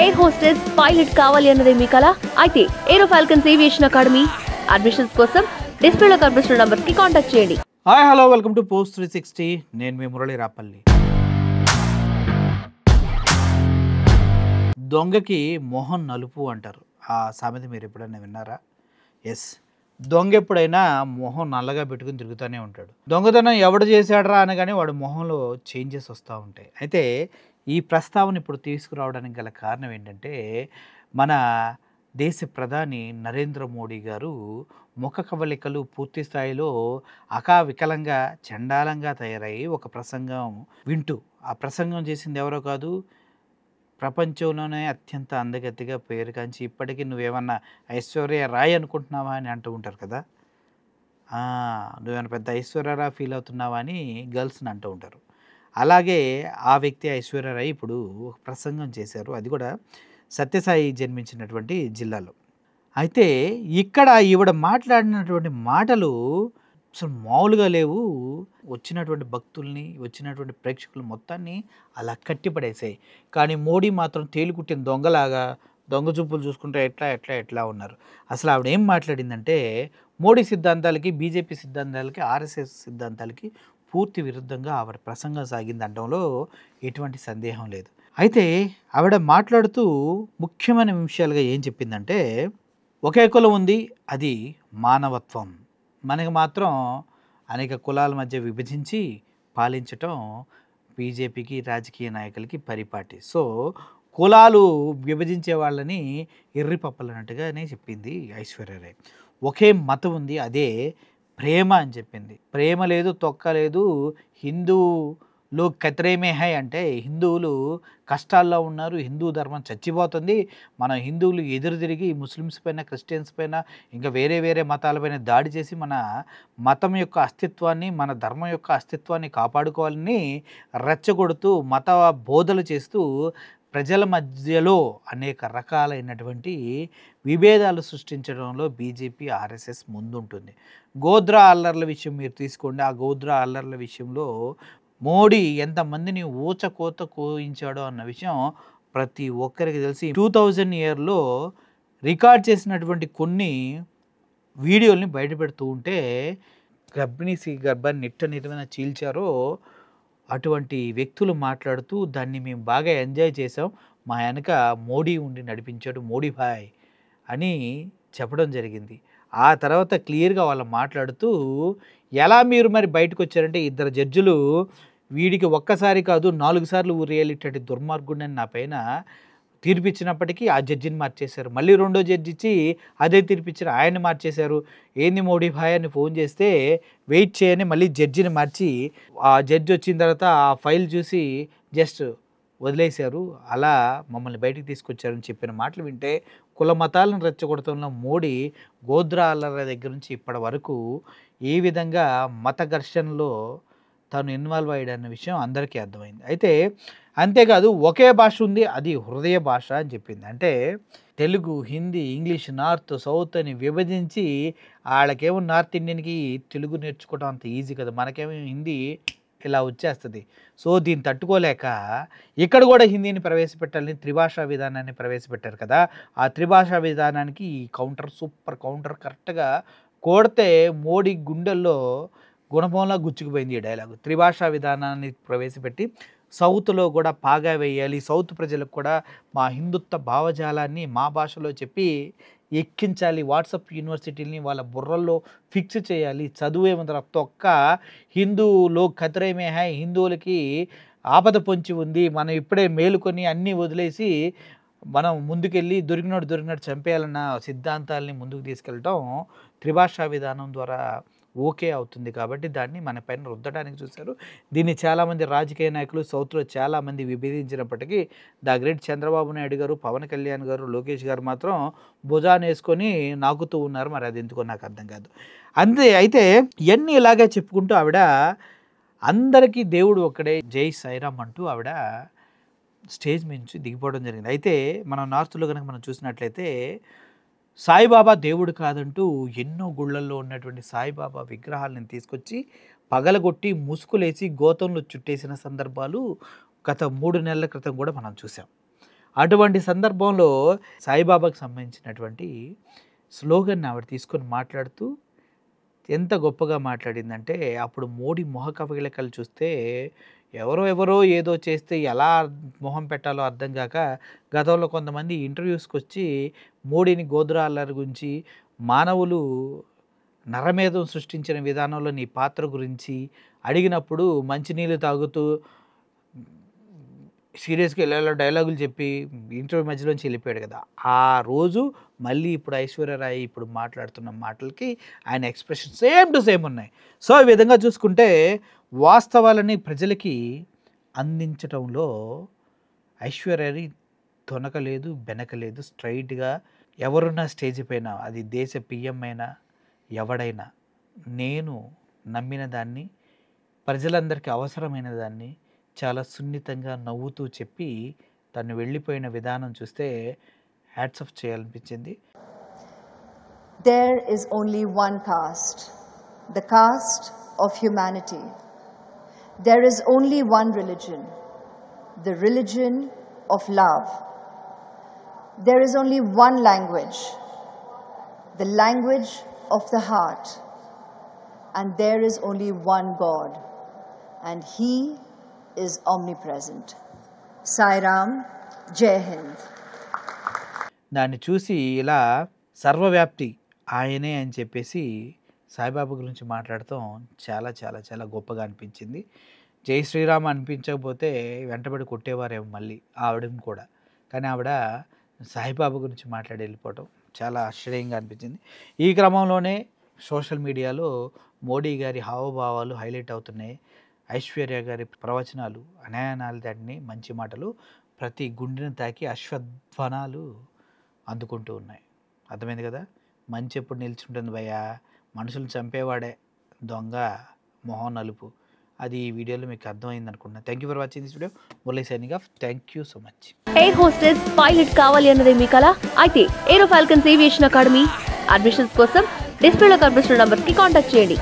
Air hostess pilot కావాలి అన్నదే మీ కల అయితే ఏరో ఫాల్కన్స్ ఏవియేషన్ అకాడమీ అడ్మిషన్స్ కోసం డిస్ప్లేలో కనిపిస్తున్న నంబర్స్ కి కాంటాక్ట్ చేయండి. Hi hello welcome to post 360. నేను మీ మురళి రాపల్లి. దొంగకి మొహం నలుపు అంటారు. ఆ సామెత మీరు ఎప్పుడైనా విన్నారా? ఎస్, దొంగ ఎప్పుడైనా మొహం నల్లగా పెట్టుకుని తిరుగుతూనే ఉంటాడు. దొంగతనం ఎవడు చేశాడరా అనగానే వాడు మొహంలో చేంజెస్ వస్తూ ఉంటాయి. అయితే ఈ ప్రస్తావన ఇప్పుడు తీసుకురావడానికి గల కారణం ఏంటంటే, మన దేశ ప్రధాని నరేంద్ర మోడీ గారు ముఖ కవళికలు పూర్తి స్థాయిలో అకావికలంగా చండాలంగా తయారయ్యి ఒక ప్రసంగం వింటూ, ఆ ప్రసంగం చేసింది ఎవరో కాదు, ప్రపంచంలోనే అత్యంత అందగతిగా పేరుగాంచి ఇప్పటికీ నువ్వేమన్నా ఐశ్వర్య రాయ్ అనుకుంటున్నావా అని అంటూ ఉంటారు కదా. నువ్వేమన్నా పెద్ద ఐశ్వర్యరాయ్ ఫీల్ అవుతున్నావా అని గర్ల్స్ని అంటూ ఉంటారు. అలాగే ఆ వ్యక్తి ఐశ్వర్య రాయ్ ఇప్పుడు ఒక ప్రసంగం చేశారు, అది కూడా సత్యసాయి జన్మించినటువంటి జిల్లాలో. అయితే ఇక్కడ ఈవిడ మాట్లాడినటువంటి మాటలు అసలు మామూలుగా లేవు. వచ్చినటువంటి భక్తుల్ని, వచ్చినటువంటి ప్రేక్షకులు మొత్తాన్ని అలా కట్టిపడేసాయి. కానీ మోడీ మాత్రం తేలికుట్టిన దొంగలాగా దొంగ చూపులు చూసుకుంటే ఎట్లా ఉన్నారు. అసలు ఆవిడ ఏం మాట్లాడిందంటే, మోడీ సిద్ధాంతాలకి, బీజేపీ సిద్ధాంతాలకి, ఆర్ఎస్ఎస్ సిద్ధాంతాలకి పూర్తి విరుద్ధంగా ఆవిడ ప్రసంగం సాగింది అనడంలో ఎటువంటి సందేహం లేదు. అయితే ఆవిడ మాట్లాడుతూ ముఖ్యమైన విషయాలుగా ఏం చెప్పిందంటే, ఒకే కులం ఉంది, అది మానవత్వం. మనకి మాత్రం అనేక కులాల మధ్య విభజించి పాలించటం బీజేపీకి, రాజకీయ నాయకులకి పరిపాటి. సో కులాలు విభజించే వాళ్ళని ఎర్రిపప్పలన్నట్టుగానే చెప్పింది ఐశ్వర్య రాయ్. ఒకే మతం ఉంది, అదే ప్రేమ అని చెప్పింది. ప్రేమ లేదు, తొక్క లేదు, హిందూలో కత్రేమే హై అంటే హిందువులు కష్టాల్లో ఉన్నారు, హిందూ ధర్మం చచ్చిపోతుంది, మనం హిందువులు ఎదురు తిరిగి ముస్లిమ్స్ పైన, క్రిస్టియన్స్ పైన, ఇంకా వేరే మతాలపైన దాడి చేసి మన మతం యొక్క అస్తిత్వాన్ని, మన ధర్మం యొక్క అస్తిత్వాన్ని కాపాడుకోవాలని రెచ్చగొడుతూ మత బోధలు చేస్తూ ప్రజల మధ్యలో అనేక రకాలైనటువంటి విభేదాలు సృష్టించడంలో బీజేపీ, ఆర్ఎస్ఎస్ ముందుంటుంది. గోద్రా అల్లర్ల విషయం మీరు తీసుకోండి. ఆ గోద్రా అల్లర్ల విషయంలో మోడీ ఎంతమందిని ఊచకోత కోయించాడో అన్న విషయం ప్రతి ఒక్కరికి తెలిసి 2000 ఇయర్లో రికార్డ్ చేసినటువంటి కొన్ని వీడియోల్ని బయటపెడుతూ ఉంటే గర్భాన్ని నిట్టనిటమైన చీల్చారో అటువంటి వ్యక్తులు మాట్లాడుతూ దాన్ని మేము బాగా ఎంజాయ్ చేసాం, మా వెనక మోడీ ఉండి నడిపించాడు, మోడీ భాయ్ అని చెప్పడం జరిగింది. ఆ తర్వాత క్లియర్గా వాళ్ళు మాట్లాడుతూ, ఎలా మీరు మరి బయటకు వచ్చారంటే, ఇద్దరు జడ్జిలు వీడికి ఒక్కసారి కాదు 4 సార్లు ఊరేళ్ళేటటువంటి దుర్మార్గుడిని నా పైన తీర్పిచ్చినప్పటికీ ఆ జడ్జిని మార్చేశారు. మళ్ళీ రెండో జడ్జి ఇచ్చి అదే తీర్పిచ్చిన ఆయన్ని మార్చేశారు. ఏంది మోడీ భాయ్ అని ఫోన్ చేస్తే వెయిట్ చేయని మళ్ళీ జడ్జిని మార్చి, ఆ జడ్జి వచ్చిన తర్వాత ఆ ఫైల్ చూసి జస్ట్ వదిలేశారు, అలా మమ్మల్ని బయటికి తీసుకొచ్చారని చెప్పిన మాటలు వింటే కుల మతాలను రెచ్చగొడుతున్న మోడీ గోద్రా అల్లర్ల దగ్గర నుంచి ఇప్పటి వరకు ఏ విధంగా మత ఘర్షణలో తను ఇన్వాల్వ్ అయ్యాడన్న విషయం అందరికీ అర్థమైంది. అయితే అంతేకాదు, ఒకే భాష ఉంది, అది హృదయ భాష అని చెప్పింది. అంటే Telugu, Hindi, English, north, south అని విభజించి, వాళ్ళకేమో నార్త్ ఇండియన్కి తెలుగు నేర్చుకోవడం అంత ఈజీ కదా, మనకేమో హిందీ ఇలా వచ్చేస్తుంది. సో దీన్ని తట్టుకోలేక ఇక్కడ కూడా హిందీని ప్రవేశపెట్టాలని త్రిభాషా విధానాన్ని ప్రవేశపెట్టారు కదా. ఆ త్రిభాషా విధానానికి ఈ కౌంటర్, సూపర్ కౌంటర్ కరెక్ట్గా కొడితే మోడీ గుండెల్లో గుణపంలా గుచ్చుకుపోయింది ఈ డైలాగు. త్రిభాషా విధానాన్ని ప్రవేశపెట్టి సౌత్లో కూడా పాగా వేయాలి, సౌత్ ప్రజలకు కూడా మా హిందుత్వ భావజాలాన్ని మా భాషలో చెప్పి ఎక్కించాలి, వాట్సాప్ యూనివర్సిటీని వాళ్ళ బుర్రల్లో ఫిక్స్ చేయాలి, చదువే ముందర తొక్క, హిందూలో ఖతరేమే హై, హిందువులకి ఆపద పొంచి ఉంది, మనం ఇప్పుడే మేలుకొని అన్నీ వదిలేసి మనం ముందుకెళ్ళి దొరికినట్టు చంపేయాలన్న సిద్ధాంతాలని ముందుకు తీసుకెళ్ళటం త్రిభాషా విధానం ద్వారా ఓకే అవుతుంది. కాబట్టి దాన్ని మన పైన రుద్దడానికి చూశారు. దీన్ని చాలామంది రాజకీయ నాయకులు సౌత్లో చాలామంది విభేదించినప్పటికీ ద గ్రేట్ చంద్రబాబు నాయుడు గారు, పవన్ కళ్యాణ్ గారు, లోకేష్ గారు మాత్రం భుజాన్ని వేసుకొని నాకుతూ ఉన్నారు. మరి అది ఎందుకో నాకు అర్థం కాదు. అంతే. అయితే ఇవన్నీ ఇలాగే చెప్పుకుంటూ ఆవిడ అందరికీ దేవుడు ఒక్కడే, జై సాయిరామ్ అంటూ ఆవిడ స్టేజ్ నుంచి దిగిపోవడం జరిగింది. అయితే మనం నార్త్లో కనుక మనం చూసినట్లయితే సాయిబాబా దేవుడు కాదంటూ ఎన్నో గుళ్ళల్లో ఉన్నటువంటి సాయిబాబా విగ్రహాలను తీసుకొచ్చి పగలగొట్టి ముసుగులేసి గోతంలో చుట్టేసిన సందర్భాలు గత 3 నెలల క్రితం కూడా మనం చూసాం. అటువంటి సందర్భంలో సాయిబాబాకు సంబంధించినటువంటి స్లోగన్ ఆవిడ తీసుకొని మాట్లాడుతూ ఎంత గొప్పగా మాట్లాడిందంటే, అప్పుడు మోడీ మొహ కవళికలు చూస్తే ఎవరో ఏదో చేస్తే ఎలా మొహం పెట్టాలో అర్థం కాక గతంలో కొంతమంది ఇంటర్వ్యూస్కి వచ్చి మోడీని గోద్రా గురించి, మానవులు నరమేధం సృష్టించిన విధానంలో నీ పాత్ర గురించి అడిగినప్పుడు మంచినీళ్ళు తాగుతూ సీరియస్గా ఇలా డైలాగులు చెప్పి ఇంటర్వ్యూ మధ్యలోంచి వెళ్ళిపోయాడు కదా. ఆ రోజు మళ్ళీ ఇప్పుడు ఐశ్వర్యరాయ్ ఇప్పుడు మాట్లాడుతున్న మాటలకి ఆయన ఎక్స్ప్రెషన్ సేమ్ టు సేమ్ ఉన్నాయి. సో ఈ విధంగా చూసుకుంటే వాస్తవాలని ప్రజలకి అందించటంలో ఐశ్వర్యరాయ్ తొనకలేదు, బెనకలేదు. స్ట్రైట్గా ఎవరున్న స్టేజ్ పైన, అది దేశ పిఎం అయినా ఎవడైనా, నేను నమ్మిన దాన్ని, ప్రజలందరికీ అవసరమైన దాన్ని చాలా సున్నితంగా నవ్వుతూ చెప్పి తను వెళ్ళిపోయిన విధానం చూస్తే హ్యాట్స్ ఆఫ్ చేయాలనిపించింది. There is only one caste, the caste of humanity. There is only one religion, the religion of love. There is only one language, the language of the heart. And there is only one God, and He is omnipresent. Sai Ram, Jai Hind. దాన్ని చూసి ఇలా సర్వవ్యాప్తి ఆయనే అని చెప్పేసి సాయిబాబా గురించి మాట్లాడటం చాలా చాలా చాలా గొప్పగా అనిపించింది. జై శ్రీరామ్ అనిపించకపోతే వెంటబడి కొట్టేవారేమో మళ్ళీ ఆవిడని కూడా. కానీ ఆవిడ సాయిబాబా గురించి మాట్లాడి వెళ్ళిపోవటం చాలా ఆశ్చర్యంగా అనిపించింది. ఈ క్రమంలోనే సోషల్ మీడియాలో మోడీ గారి హావభావాలు హైలైట్ అవుతున్నాయి. ఐశ్వర్య గారి ప్రవచనాలు అనాయానాలు దాటిని మంచి మాటలు ప్రతి గుండెని తాకి అశ్వధ్వనాలు అందుకుంటూ ఉన్నాయి. అర్థమైంది కదా. మంచి ఎప్పుడు నిల్చుంటుంది భయ్యా, మనుషులను చంపేవాడే దొంగ మొహం నలుపు. అది ఈ వీడియోలో మీకు అర్థమైంది అనుకుంటున్నాను. Thank you for watching this video. Murali signing off. Thank you so much. Air hostess pilot కావాలి అన్నదే మీ కల అయితే ఏరో ఫాల్కన్స్ ఏవియేషన్ అకాడమీ అడ్మిషన్స్ కోసం డిస్ప్లేలో కనిపిస్తున్న నంబర్కి కాంటాక్ట్ చేయండి.